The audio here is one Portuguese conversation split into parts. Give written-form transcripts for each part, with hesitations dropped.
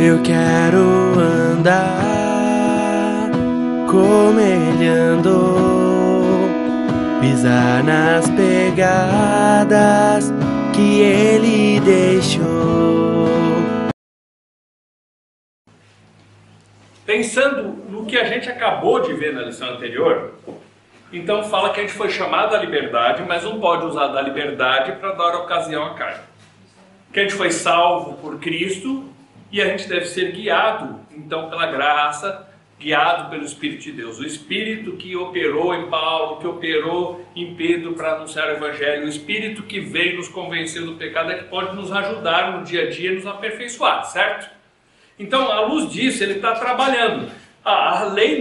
Eu quero andar como ele andou, pisar nas pegadas que ele deixou. Pensando no que a gente acabou de ver na lição anterior, então fala que a gente foi chamado à liberdade, mas não pode usar da liberdade para dar ocasião à carne. Que a gente foi salvo por Cristo e a gente deve ser guiado, então, pela graça, guiado pelo Espírito de Deus. O Espírito que operou em Paulo, que operou em Pedro para anunciar o Evangelho, o Espírito que veio nos convencer do pecado é que pode nos ajudar no dia a dia e nos aperfeiçoar, certo? Então, à luz disso, ele está trabalhando. A lei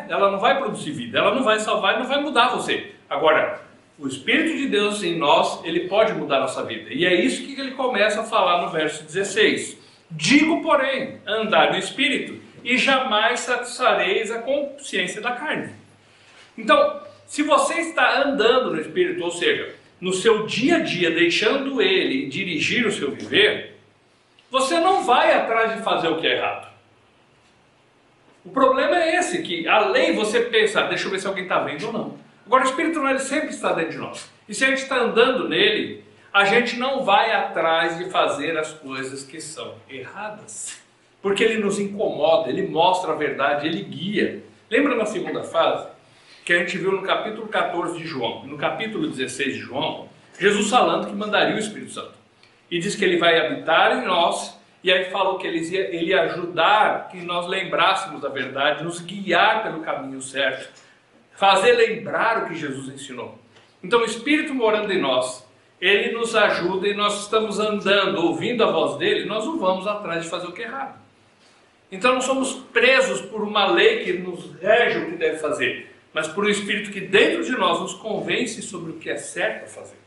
ela não vai produzir vida, ela não vai salvar e não vai mudar você. Agora, o Espírito de Deus em nós, ele pode mudar a nossa vida. E é isso que ele começa a falar no verso 16. Digo, porém, andar no Espírito e jamais satisfareis a consciência da carne. Então, se você está andando no Espírito, ou seja, no seu dia a dia, deixando ele dirigir o seu viver, você não vai atrás de fazer o que é errado. O problema é esse, que a lei você pensa, deixa eu ver se alguém está vendo ou não. Agora o Espírito ele sempre está dentro de nós. E se a gente está andando nele, a gente não vai atrás de fazer as coisas que são erradas. Porque ele nos incomoda, ele mostra a verdade, ele guia. Lembra na segunda fase, que a gente viu no capítulo 14 de João, no capítulo 16 de João, Jesus falando que mandaria o Espírito Santo. E diz que ele vai habitar em nós, e aí falou que ele ia ajudar que nós lembrássemos da verdade, nos guiar pelo caminho certo, fazer lembrar o que Jesus ensinou. Então o Espírito morando em nós, ele nos ajuda e nós estamos andando, ouvindo a voz dele, nós não vamos atrás de fazer o que é errado. Então não somos presos por uma lei que nos rege o que deve fazer, mas por um Espírito que dentro de nós nos convence sobre o que é certo a fazer.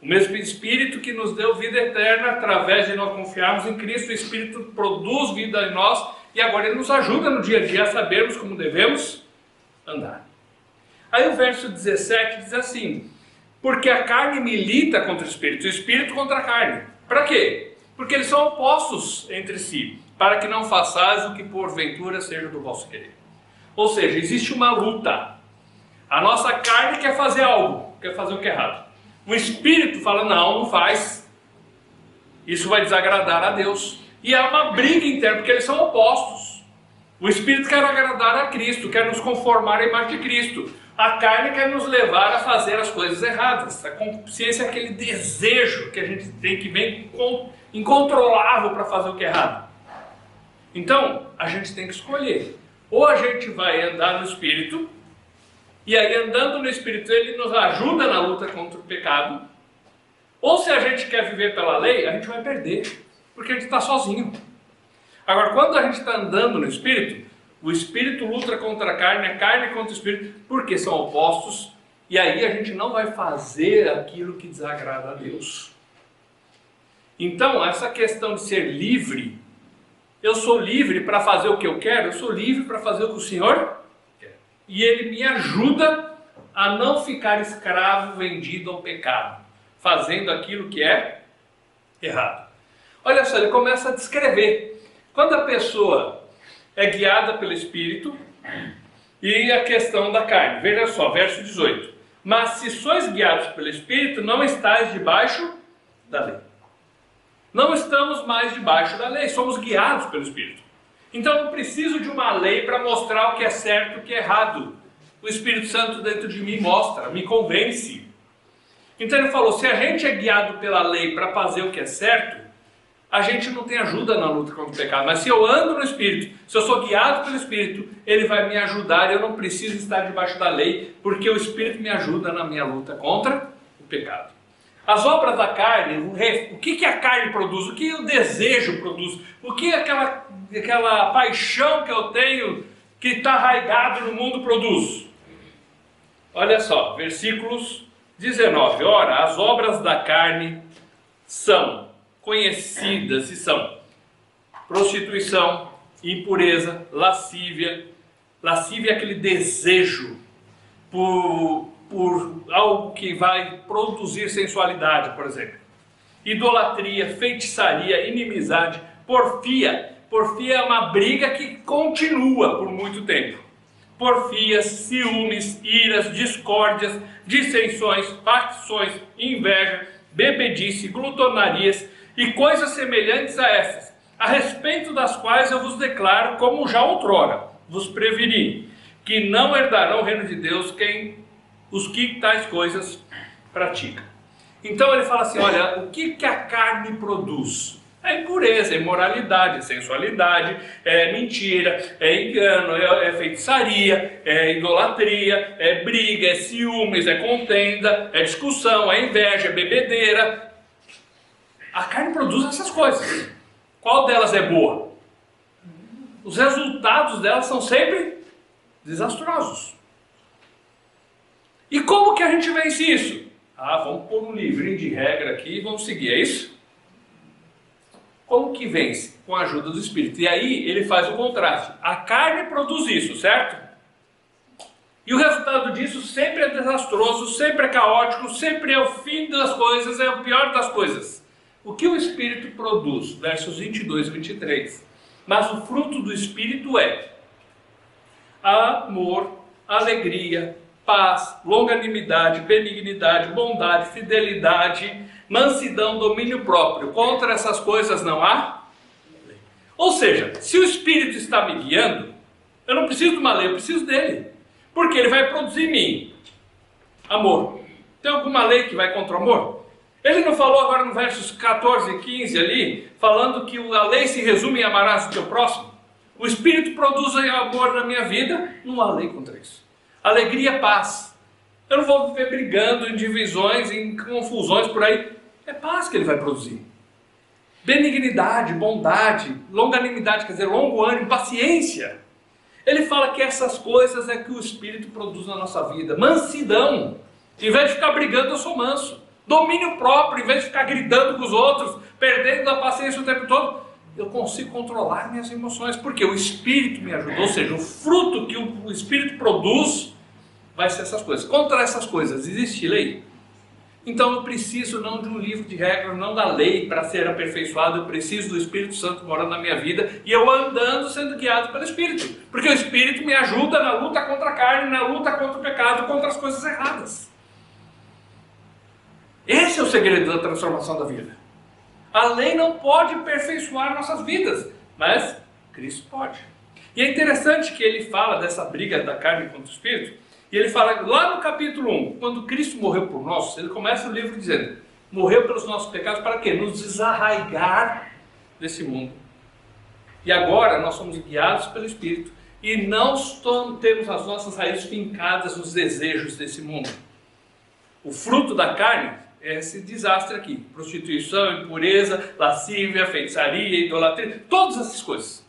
O mesmo Espírito que nos deu vida eterna através de nós confiarmos em Cristo, o Espírito produz vida em nós e agora ele nos ajuda no dia a dia a sabermos como devemos andar. Aí o verso 17 diz assim: porque a carne milita contra o Espírito contra a carne. Para quê? Porque eles são opostos entre si, para que não façais o que porventura seja do vosso querer. Ou seja, existe uma luta. A nossa carne quer fazer algo, quer fazer o que é errado. O Espírito fala, não faz. Isso vai desagradar a Deus. E há uma briga interna, porque eles são opostos. O Espírito quer agradar a Cristo, quer nos conformar à imagem de Cristo. A carne quer nos levar a fazer as coisas erradas. A consciência é aquele desejo que a gente tem, que vem incontrolável para fazer o que é errado. Então, a gente tem que escolher. Ou a gente vai andar no Espírito, e aí andando no Espírito ele nos ajuda na luta contra o pecado. Ou se a gente quer viver pela lei, a gente vai perder, porque a gente está sozinho. Agora, quando a gente está andando no Espírito, o Espírito luta contra a carne contra o Espírito, porque são opostos, e aí a gente não vai fazer aquilo que desagrada a Deus. Então, essa questão de ser livre, eu sou livre para fazer o que eu quero, eu sou livre para fazer o que o Senhor quer. E Ele me ajuda a não ficar escravo, vendido ao pecado, fazendo aquilo que é errado. Olha só, ele começa a descrever. Quando a pessoa é guiada pelo Espírito e a questão da carne. Veja só, verso 18. Mas se sois guiados pelo Espírito, não estáis debaixo da lei. Não estamos mais debaixo da lei, somos guiados pelo Espírito. Então eu não preciso de uma lei para mostrar o que é certo e o que é errado. O Espírito Santo dentro de mim mostra, me convence. Então ele falou, se a gente é guiado pela lei para fazer o que é certo, a gente não tem ajuda na luta contra o pecado. Mas se eu ando no Espírito, se eu sou guiado pelo Espírito, ele vai me ajudar. Eu não preciso estar debaixo da lei, porque o Espírito me ajuda na minha luta contra o pecado. As obras da carne, o que a carne produz? O que o desejo produz? O que aquela paixão que eu tenho, que está arraigado no mundo, produz? Olha só, versículos 19. Ora, as obras da carne são conhecidas e são prostituição, impureza, lascívia. Lascívia é aquele desejo por algo que vai produzir sensualidade, por exemplo. Idolatria, feitiçaria, inimizade, porfia, Porfia é uma briga que continua por muito tempo. Porfias, ciúmes, iras, discórdias, dissensões, facções, inveja, bebedice, glutonarias e coisas semelhantes a essas, a respeito das quais eu vos declaro, como já outrora vos preveni, que não herdarão o reino de Deus os que tais coisas praticam. Então ele fala assim, olha, o que a carne produz? É impureza, é imoralidade, é sensualidade, é mentira, é engano, é feitiçaria, é idolatria, é briga, é ciúmes, é contenda, é discussão, é inveja, é bebedeira. A carne produz essas coisas. Qual delas é boa? Os resultados delas são sempre desastrosos. E como que a gente vence isso? Vamos pôr um livrinho de regra aqui e vamos seguir, é isso? Como que vence? Com a ajuda do Espírito. E aí ele faz o contraste. A carne produz isso, certo? E o resultado disso sempre é desastroso, sempre é caótico, sempre é o fim das coisas, é o pior das coisas. O que o Espírito produz? Versos 22 e 23. Mas o fruto do Espírito é amor, alegria, paz, longanimidade, benignidade, bondade, fidelidade, mansidão, domínio próprio. Contra essas coisas não há lei. Ou seja, se o Espírito está me guiando, eu não preciso de uma lei, eu preciso dele. Porque ele vai produzir em mim amor. Tem alguma lei que vai contra o amor? Ele não falou agora no versos 14 e 15 ali, falando que a lei se resume em amarás o teu próximo? O Espírito produz amor na minha vida, não há lei contra isso. Alegria, paz. Eu não vou viver brigando em divisões, em confusões por aí. É paz que ele vai produzir. Benignidade, bondade, longanimidade, quer dizer, longo ânimo, paciência. Ele fala que essas coisas é que o Espírito produz na nossa vida. Mansidão. Em vez de ficar brigando, eu sou manso. Domínio próprio, em vez de ficar gritando com os outros, perdendo a paciência o tempo todo, eu consigo controlar minhas emoções, porque o Espírito me ajuda. Ou seja, o fruto que o Espírito produz vai ser essas coisas. Contra essas coisas, existe lei? Então eu preciso não de um livro de regras, não da lei para ser aperfeiçoado, eu preciso do Espírito Santo morando na minha vida e eu andando sendo guiado pelo Espírito. Porque o Espírito me ajuda na luta contra a carne, na luta contra o pecado, contra as coisas erradas. Esse é o segredo da transformação da vida. A lei não pode aperfeiçoar nossas vidas, mas Cristo pode. E é interessante que ele fala dessa briga da carne contra o Espírito, e ele fala lá no capítulo 1, quando Cristo morreu por nós, ele começa o livro dizendo, morreu pelos nossos pecados para quê? Nos desarraigar desse mundo. E agora nós somos guiados pelo Espírito e não temos as nossas raízes fincadas nos desejos desse mundo. O fruto da carne é esse desastre aqui, prostituição, impureza, lascívia, feitiçaria, idolatria, todas essas coisas.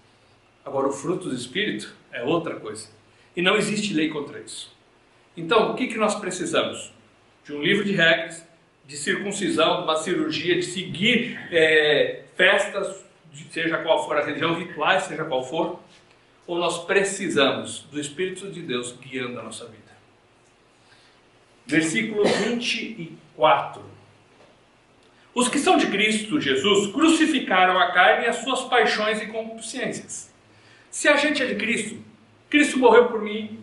Agora o fruto do Espírito é outra coisa. E não existe lei contra isso. Então, o que nós precisamos? De um livro de regras, de circuncisão, de uma cirurgia, de seguir festas, seja qual for a religião, rituais, seja qual for, ou nós precisamos do Espírito de Deus guiando a nossa vida? Versículo 24. Os que são de Cristo Jesus crucificaram a carne e as suas paixões e concupiscências. Se a gente é de Cristo, Cristo morreu por mim.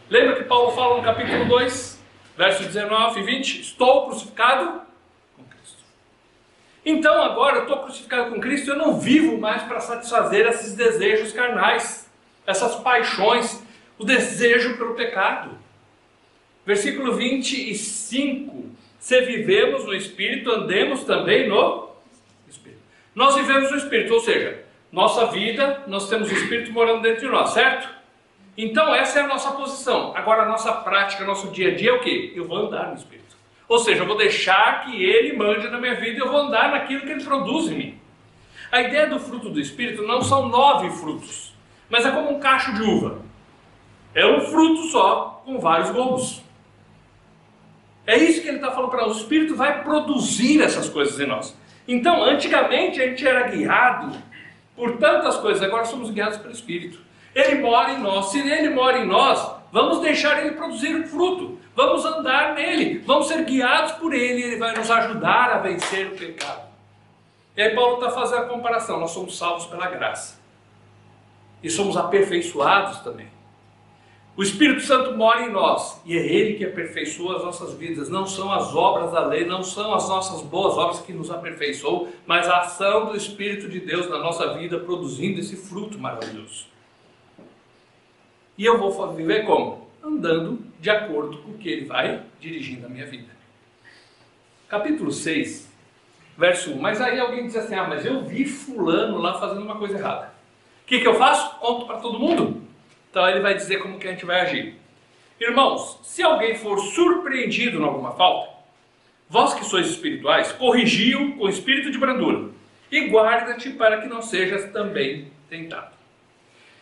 Lembra que Paulo fala no capítulo 2, versos 19 e 20? Estou crucificado com Cristo. Então agora eu estou crucificado com Cristo, eu não vivo mais para satisfazer esses desejos carnais, essas paixões, o desejo pelo pecado. Versículo 25. Se vivemos no Espírito, andemos também no Espírito. Nós vivemos no Espírito, ou seja, nossa vida, nós temos o Espírito morando dentro de nós, certo? Então essa é a nossa posição. Agora a nossa prática, nosso dia a dia é o quê? Eu vou andar no Espírito. Ou seja, eu vou deixar que Ele mande na minha vida e eu vou andar naquilo que Ele produz em mim. A ideia do fruto do Espírito não são 9 frutos, mas é como um cacho de uva. É um fruto só, com vários gomos. É isso que ele está falando para nós. O Espírito vai produzir essas coisas em nós. Então, antigamente a gente era guiado por tantas coisas, agora somos guiados pelo Espírito. Ele mora em nós. Se Ele mora em nós, vamos deixar Ele produzir o fruto. Vamos andar nele. Vamos ser guiados por Ele. Ele vai nos ajudar a vencer o pecado. E aí Paulo está fazendo a comparação, nós somos salvos pela graça. E somos aperfeiçoados também. O Espírito Santo mora em nós, e é Ele que aperfeiçoa as nossas vidas. Não são as obras da lei, não são as nossas boas obras que nos aperfeiçoam, mas a ação do Espírito de Deus na nossa vida, produzindo esse fruto maravilhoso. E eu vou viver como? Andando de acordo com o que Ele vai dirigindo a minha vida. Capítulo 6, verso 1. Mas aí alguém diz assim, mas eu vi fulano lá fazendo uma coisa errada. O que eu faço? Conto para todo mundo. Então ele vai dizer como que a gente vai agir. Irmãos, se alguém for surpreendido em alguma falta, vós que sois espirituais, corrigi-o com espírito de brandura, e guarda-te para que não sejas também tentado.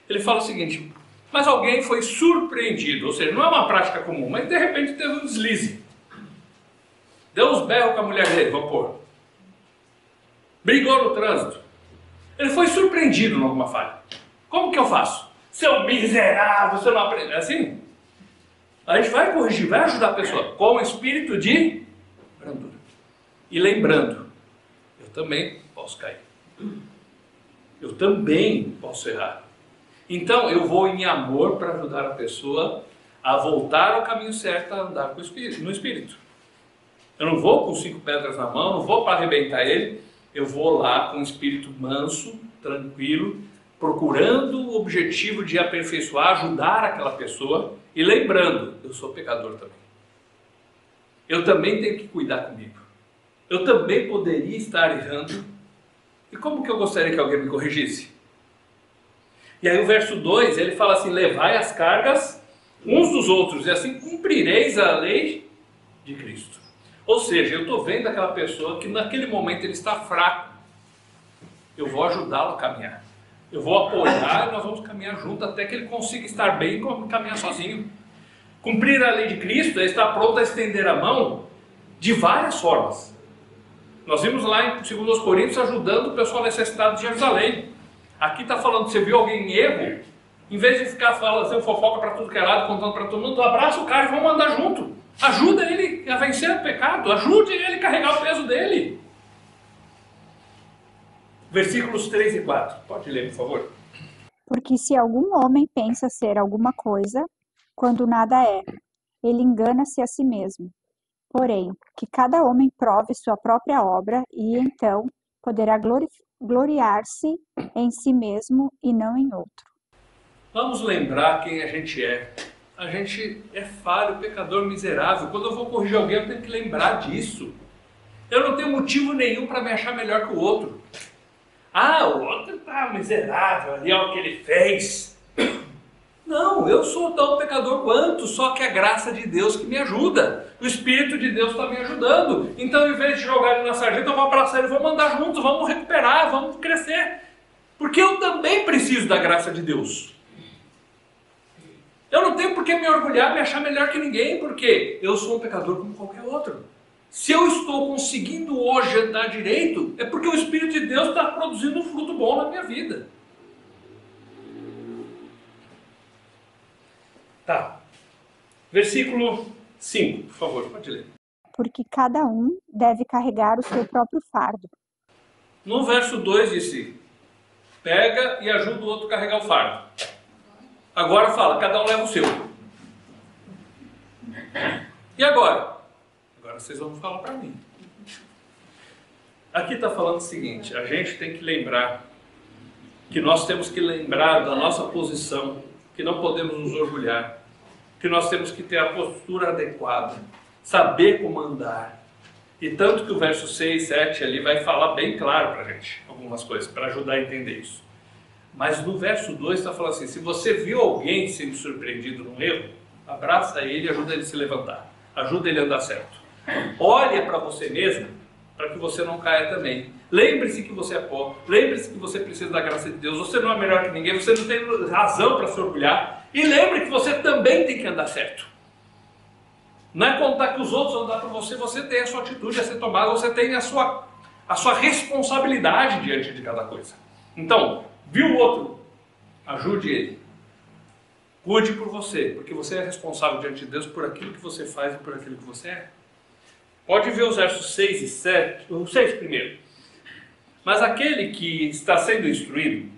Ele fala o seguinte, mas alguém foi surpreendido, ou seja, não é uma prática comum, mas de repente teve um deslize. Deu uns berros com a mulher dele, vamos pôr. Brigou no trânsito. Ele foi surpreendido em alguma falha. Como que eu faço? Seu miserável, você não aprende. É assim? A gente vai corrigir, vai ajudar a pessoa com o espírito de brandura. E lembrando, eu também posso cair. Eu também posso errar. Então eu vou em amor para ajudar a pessoa a voltar ao caminho certo, a andar com o espírito, no espírito. Eu não vou com 5 pedras na mão, não vou para arrebentar ele. Eu vou lá com um espírito manso, tranquilo, procurando o objetivo de aperfeiçoar, ajudar aquela pessoa e lembrando, eu sou pecador também. Eu também tenho que cuidar comigo. Eu também poderia estar errando. E como que eu gostaria que alguém me corrigisse? E aí o verso 2, ele fala assim, levai as cargas uns dos outros e assim cumprireis a lei de Cristo. Ou seja, eu estou vendo aquela pessoa que naquele momento ele está fraco. Eu vou ajudá-lo a caminhar. Eu vou apoiar e nós vamos caminhar junto até que ele consiga estar bem e caminhar sozinho. Cumprir a lei de Cristo é estar pronto a estender a mão de várias formas. Nós vimos lá em 2 Coríntios ajudando o pessoal necessitado de Jerusalém. Aqui está falando, você viu alguém em erro, em vez de ficar fazendo fofoca para tudo que é lado, contando para todo mundo, abraça o cara e vamos andar junto. Ajuda ele a vencer o pecado, ajude ele a carregar o peso dele. Versículos 3 e 4. Pode ler, por favor. Porque se algum homem pensa ser alguma coisa, quando nada é, ele engana-se a si mesmo. Porém, que cada homem prove sua própria obra e então poderá gloriar-se em si mesmo e não em outro. Vamos lembrar quem a gente é. A gente é falho, pecador, miserável. Quando eu vou corrigir alguém, eu tenho que lembrar disso. Eu não tenho motivo nenhum para me achar melhor que o outro. O outro está miserável, ali olha o que ele fez. Não, eu sou tão pecador quanto, só que a graça de Deus que me ajuda. O Espírito de Deus está me ajudando. Então, em vez de jogar ele na sarjeta, eu vou abraçar ele, vamos andar juntos, vamos recuperar, vamos crescer. Porque eu também preciso da graça de Deus. Eu não tenho por que me orgulhar, me achar melhor que ninguém, porque eu sou um pecador como qualquer outro. Se eu estou conseguindo hoje andar direito, é porque o Espírito de Deus está produzindo um fruto bom na minha vida. Tá. Versículo 5, por favor, pode ler. Porque cada um deve carregar o seu próprio fardo. No verso 2 disse, pega e ajuda o outro a carregar o fardo. Agora fala, cada um leva o seu. E agora? Agora vocês vão falar para mim. Aqui está falando o seguinte, a gente tem que lembrar que nós temos que lembrar da nossa posição, que não podemos nos orgulhar, que nós temos que ter a postura adequada, saber como andar. E tanto que o verso 6, 7 ali vai falar bem claro para a gente algumas coisas, para ajudar a entender isso. Mas no verso 2 está falando assim, se você viu alguém sendo surpreendido num erro, abraça ele e ajuda ele a se levantar. Ajuda ele a andar certo. Olha para você mesmo, para que você não caia também. Lembre-se que você é pó, lembre-se que você precisa da graça de Deus, você não é melhor que ninguém, você não tem razão para se orgulhar. E lembre que você também tem que andar certo. Não é contar que os outros vão andar para você, você tem a sua atitude a ser tomada, você tem a sua responsabilidade diante de cada coisa. Então, viu o outro, ajude ele. Cuide por você, porque você é responsável diante de Deus por aquilo que você faz e por aquilo que você é. Pode ver os versos 6 e 7, o 6 primeiro. Mas aquele que está sendo instruído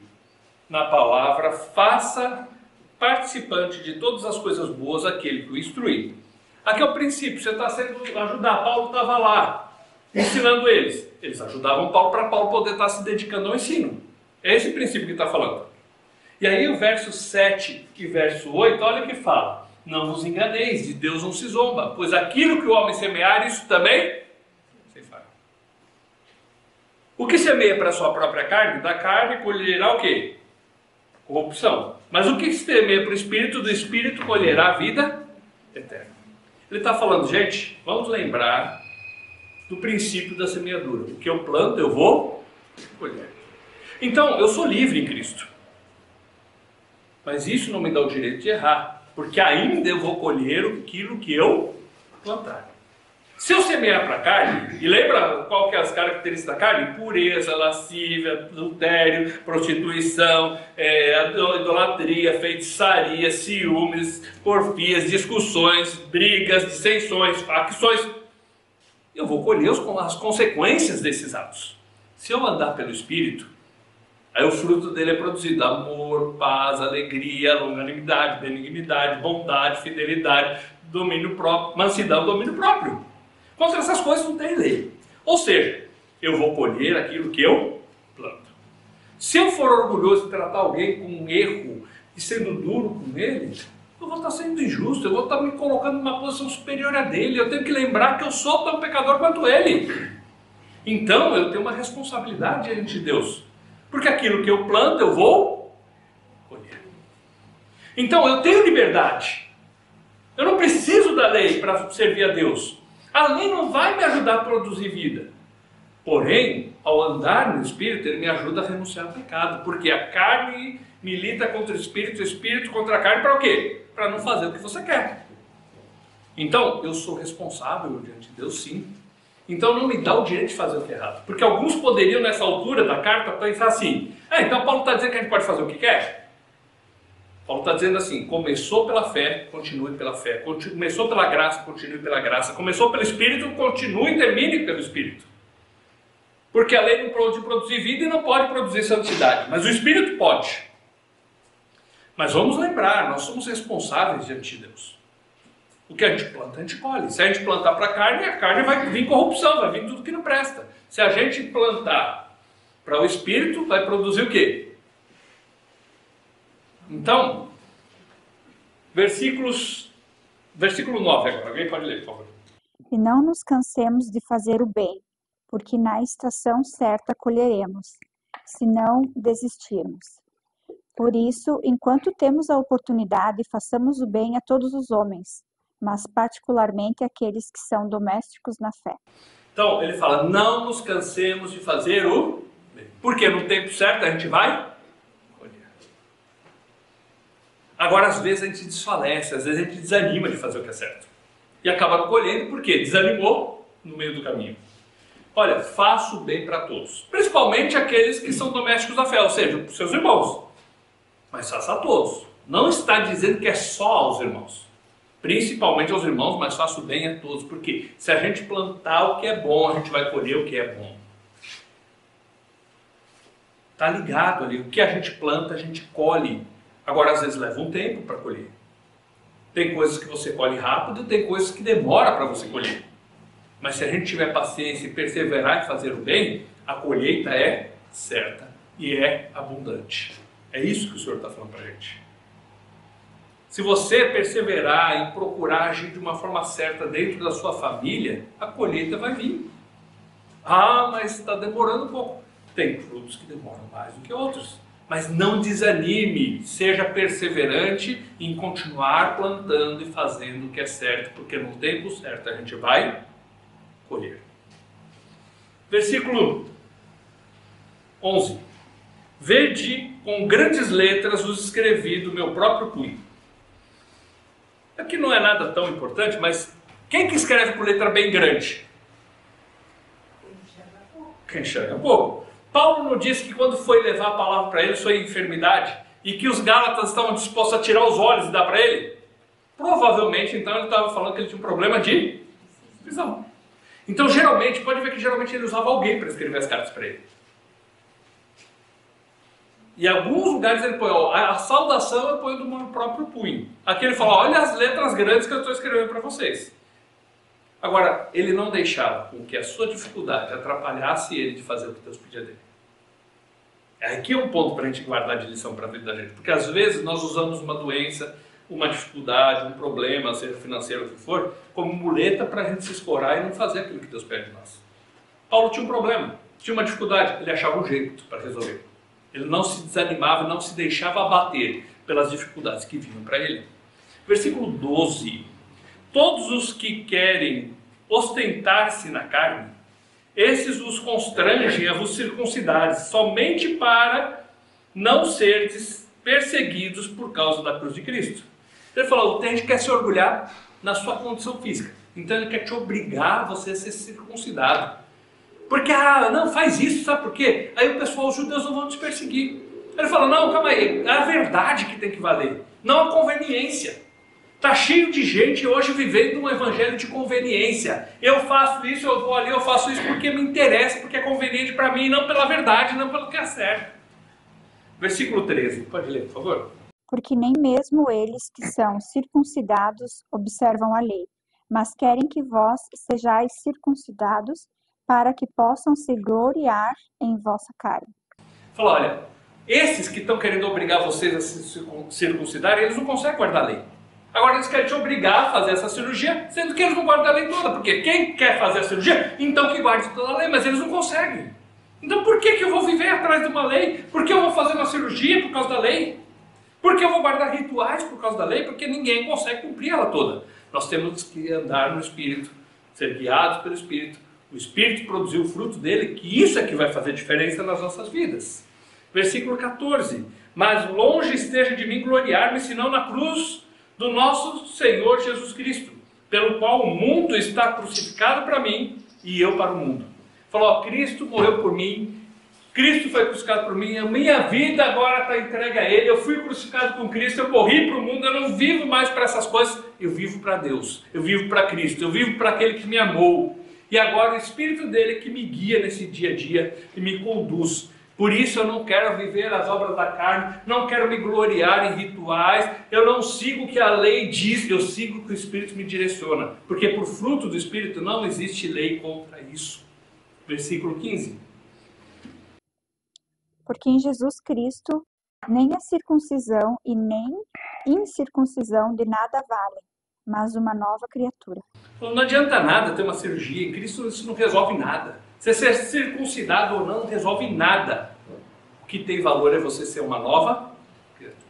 na palavra, faça participante de todas as coisas boas aquele que o instrui. Aqui é o princípio, você está sendo ajudar. Paulo estava lá, ensinando eles. Eles ajudavam Paulo para Paulo poder estar se dedicando ao ensino. É esse princípio que está falando. E aí o verso 7 e verso 8, olha o que fala. Não vos enganeis, de Deus não se zomba, pois aquilo que o homem semear, isso também se fará. O que semeia para a sua própria carne, da carne colherá o quê? Corrupção. Mas o que semeia para o Espírito, do Espírito colherá a vida eterna. Ele está falando, gente, vamos lembrar do princípio da semeadura. O que eu planto, eu vou colher. Então, eu sou livre em Cristo. Mas isso não me dá o direito de errar, porque ainda eu vou colher aquilo que eu plantar. Se eu semear para a carne, e lembra qual que é as características da carne? Impureza, lascívia, adultério, prostituição, idolatria, feitiçaria, ciúmes, porfias, discussões, brigas, dissensões, facções. Eu vou colher as consequências desses atos. Se eu andar pelo Espírito, aí o fruto dele é produzido: amor, paz, alegria, longanimidade, benignidade, bondade, fidelidade, domínio próprio, mansidão, domínio próprio. Contra essas coisas não tem lei. Ou seja, eu vou colher aquilo que eu planto. Se eu for orgulhoso de tratar alguém com um erro e sendo duro com ele, eu vou estar sendo injusto, eu vou estar me colocando numa posição superior a dele. Eu tenho que lembrar que eu sou tão pecador quanto ele. Então eu tenho uma responsabilidade diante de Deus. Porque aquilo que eu planto, eu vou colher. Então eu tenho liberdade. Eu não preciso da lei para servir a Deus. A lei não vai me ajudar a produzir vida. Porém, ao andar no Espírito, ele me ajuda a renunciar ao pecado. Porque a carne milita contra o Espírito contra a carne para o quê? Para não fazer o que você quer. Então, eu sou responsável diante de Deus, sim. Então não me dá o direito de fazer o que é errado. Porque alguns poderiam, nessa altura da carta, pensar assim: então Paulo está dizendo que a gente pode fazer o que quer? Paulo está dizendo assim: começou pela fé, continue pela fé. Começou pela graça, continue pela graça. Começou pelo Espírito, continue e termine pelo Espírito. Porque a lei não pode produzir vida e não pode produzir santidade. Mas o Espírito pode. Mas vamos lembrar, nós somos responsáveis diante de Deus. O que a gente planta, a gente colhe. Se a gente plantar para a carne vai vir corrupção, vai vir tudo que não presta. Se a gente plantar para o Espírito, vai produzir o quê? Então, versículo 9 agora. Alguém pode ler, por favor. E não nos cansemos de fazer o bem, porque na estação certa colheremos, se não desistirmos. Por isso, enquanto temos a oportunidade, façamos o bem a todos os homens, mas particularmente àqueles que são domésticos na fé. Então, ele fala: não nos cansemos de fazer o bem. Porque no tempo certo a gente vai colher. Agora, às vezes a gente desfalece, às vezes a gente desanima de fazer o que é certo. E acaba não colhendo porque desanimou no meio do caminho. Olha, faça o bem para todos. Principalmente aqueles que são domésticos da fé, ou seja, para os seus irmãos. Mas faça a todos. Não está dizendo que é só aos irmãos. Principalmente aos irmãos, mas faça o bem a todos. Porque se a gente plantar o que é bom, a gente vai colher o que é bom. Está ligado ali. O que a gente planta, a gente colhe. Agora, às vezes leva um tempo para colher. Tem coisas que você colhe rápido, tem coisas que demora para você colher. Mas se a gente tiver paciência e perseverar em fazer o bem, a colheita é certa e é abundante. É isso que o Senhor está falando para a gente. Se você perseverar em procurar agir de uma forma certa dentro da sua família, a colheita vai vir. Mas está demorando um pouco. Tem frutos que demoram mais do que outros. Mas não desanime, seja perseverante em continuar plantando e fazendo o que é certo, porque no tempo certo a gente vai colher. Versículo 11. Vede com grandes letras os escrevi do meu próprio punho. Aqui não é nada tão importante, mas quem que escreve com letra bem grande? Quem enxerga pouco. Paulo não disse que quando foi levar a palavra para ele foi enfermidade e que os gálatas estavam dispostos a tirar os olhos e dar para ele? Provavelmente, então, ele estava falando que ele tinha um problema de visão. Então, geralmente, pode ver que geralmente ele usava alguém para escrever as cartas para ele. E em alguns lugares ele põe, ó, a saudação eu ponho do meu próprio punho. Aqui ele fala, olha as letras grandes que eu estou escrevendo para vocês. Agora, ele não deixava com que a sua dificuldade atrapalhasse ele de fazer o que Deus pedia dele. Aqui é um ponto para a gente guardar de lição para a vida da gente. Porque às vezes nós usamos uma doença, uma dificuldade, um problema, seja financeiro ou o que for, como muleta para a gente se escorar e não fazer aquilo que Deus pede de nós. Paulo tinha um problema, tinha uma dificuldade, ele achava um jeito para resolver. Ele não se desanimava, não se deixava abater pelas dificuldades que vinham para ele. Versículo 12. Todos os que querem ostentar-se na carne, esses os constrangem a vos circuncidar, somente para não serdes perseguidos por causa da cruz de Cristo. Ele falou, tem gente que quer se orgulhar na sua condição física. Então ele quer te obrigar a você a ser circuncidado. Porque, não, faz isso, sabe por quê? Aí o pessoal, os judeus não vão te perseguir. Ele fala, não, calma aí, é a verdade que tem que valer, não a conveniência. Está cheio de gente hoje vivendo um evangelho de conveniência. Eu faço isso, eu vou ali, eu faço isso porque me interessa, porque é conveniente para mim, não pela verdade, não pelo que é certo. Versículo 13, pode ler, por favor. Porque nem mesmo eles que são circuncidados observam a lei, mas querem que vós sejais circuncidados para que possam se gloriar em vossa carne. Fala, olha, esses que estão querendo obrigar vocês a se circuncidar, eles não conseguem guardar a lei. Agora eles querem te obrigar a fazer essa cirurgia, sendo que eles não guardam a lei toda. Porque quem quer fazer a cirurgia, então que guarde toda a lei, mas eles não conseguem. Então por que eu vou viver atrás de uma lei? Por que eu vou fazer uma cirurgia por causa da lei? Por que eu vou guardar rituais por causa da lei? Porque ninguém consegue cumprir ela toda. Nós temos que andar no Espírito, ser guiados pelo Espírito. O Espírito produziu o fruto dele, que isso é que vai fazer diferença nas nossas vidas. Versículo 14. Mas longe esteja de mim gloriar-me, senão na cruz do nosso Senhor Jesus Cristo, pelo qual o mundo está crucificado para mim e eu para o mundo. Falou, Cristo morreu por mim, Cristo foi crucificado por mim, a minha vida agora está entregue a Ele, eu fui crucificado com Cristo, eu morri para o mundo, eu não vivo mais para essas coisas, eu vivo para Deus, eu vivo para Cristo, eu vivo para aquele que me amou. E agora o Espírito dele que me guia nesse dia a dia e me conduz. Por isso eu não quero viver as obras da carne, não quero me gloriar em rituais, eu não sigo o que a lei diz, eu sigo o que o Espírito me direciona. Porque por fruto do Espírito não existe lei contra isso. Versículo 15. Porque em Jesus Cristo nem a circuncisão e nem incircuncisão de nada valem, mas uma nova criatura. Não adianta nada ter uma cirurgia, em Cristo isso não resolve nada. Você ser circuncidado ou não resolve nada. O que tem valor é você ser uma nova criatura.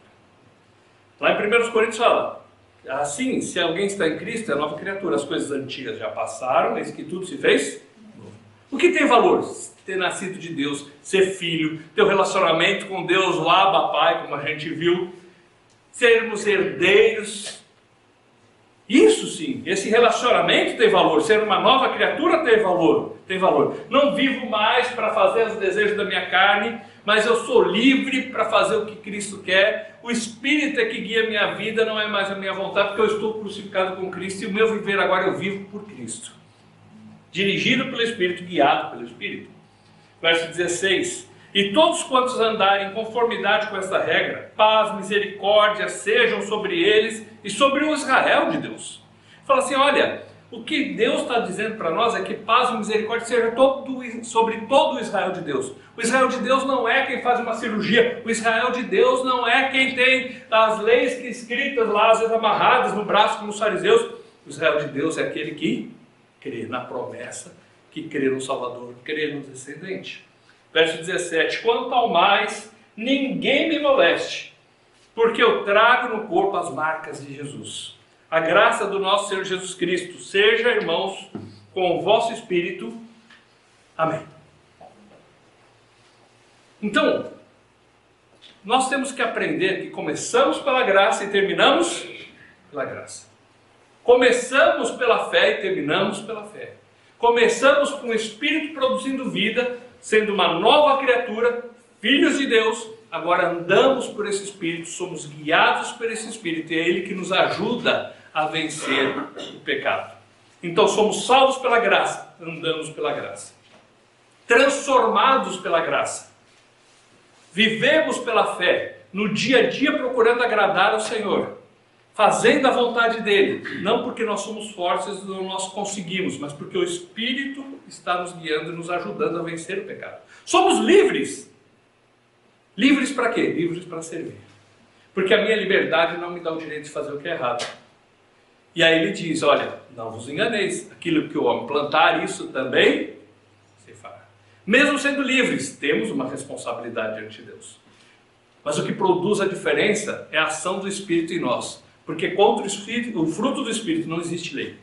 Lá em 1 Coríntios fala, assim, se alguém está em Cristo, é nova criatura. As coisas antigas já passaram, eis que tudo se fez novo. O que tem valor? Ter nascido de Deus, ser filho, ter um relacionamento com Deus, o Abba Pai, como a gente viu, sermos herdeiros. Isso sim, esse relacionamento tem valor, ser uma nova criatura tem valor. Não vivo mais para fazer os desejos da minha carne, mas eu sou livre para fazer o que Cristo quer. O Espírito é que guia a minha vida, não é mais a minha vontade, porque eu estou crucificado com Cristo e o meu viver agora eu vivo por Cristo. Dirigido pelo Espírito, guiado pelo Espírito. Verso 16. E todos quantos andarem em conformidade com esta regra, paz, misericórdia sejam sobre eles e sobre o Israel de Deus. Fala assim, olha, o que Deus está dizendo para nós é que paz e misericórdia seja sobre todo o Israel de Deus. O Israel de Deus não é quem faz uma cirurgia, o Israel de Deus não é quem tem as leis escritas lá, às vezes amarradas no braço como os fariseus. O Israel de Deus é aquele que crê na promessa, que crê no Salvador, crê no descendente. Verso 17, quanto ao mais, ninguém me moleste, porque eu trago no corpo as marcas de Jesus. A graça do nosso Senhor Jesus Cristo seja, irmãos, com o vosso espírito. Amém. Então, nós temos que aprender que começamos pela graça e terminamos pela graça. Começamos pela fé e terminamos pela fé. Começamos com o Espírito produzindo vida, sendo uma nova criatura, filhos de Deus, agora andamos por esse Espírito, somos guiados por esse Espírito, e é Ele que nos ajuda a vencer o pecado. Então somos salvos pela graça, andamos pela graça. Transformados pela graça. Vivemos pela fé, no dia a dia procurando agradar ao Senhor, fazendo a vontade dele, não porque nós somos fortes ou nós conseguimos, mas porque o Espírito está nos guiando e nos ajudando a vencer o pecado. Somos livres. Livres para quê? Livres para servir. Porque a minha liberdade não me dá o direito de fazer o que é errado. E aí ele diz, olha, não vos enganeis, aquilo que o homem plantar, isso também se fará. Mesmo sendo livres, temos uma responsabilidade diante de Deus. Mas o que produz a diferença é a ação do Espírito em nós. Porque contra o fruto do Espírito não existe lei.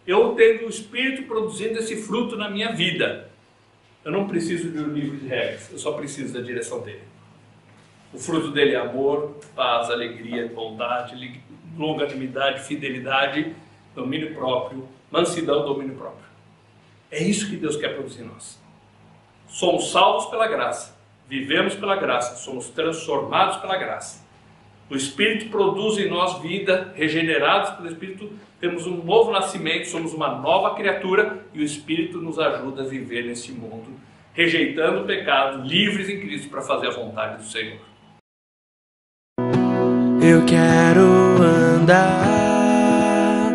Eu tendo o Espírito produzindo esse fruto na minha vida, eu não preciso de um livro de regras, eu só preciso da direção dele. O fruto dele é amor, paz, alegria, bondade, longanimidade, fidelidade, domínio próprio, mansidão, domínio próprio. É isso que Deus quer produzir em nós. Somos salvos pela graça, vivemos pela graça, somos transformados pela graça. O Espírito produz em nós vida, regenerados pelo Espírito, temos um novo nascimento, somos uma nova criatura e o Espírito nos ajuda a viver nesse mundo, rejeitando o pecado, livres em Cristo para fazer a vontade do Senhor. Eu quero andar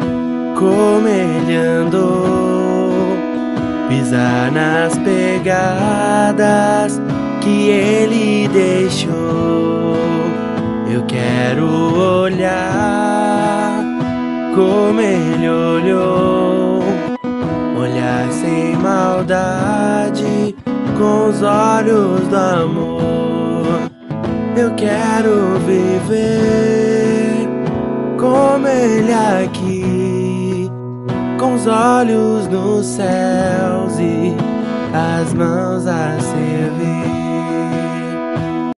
como Ele andou, pisar nas pegadas que Ele deixou. Eu quero olhar como Ele olhou, olhar sem maldade, com os olhos do amor. Eu quero viver como Ele aqui, com os olhos nos céus e as mãos a ser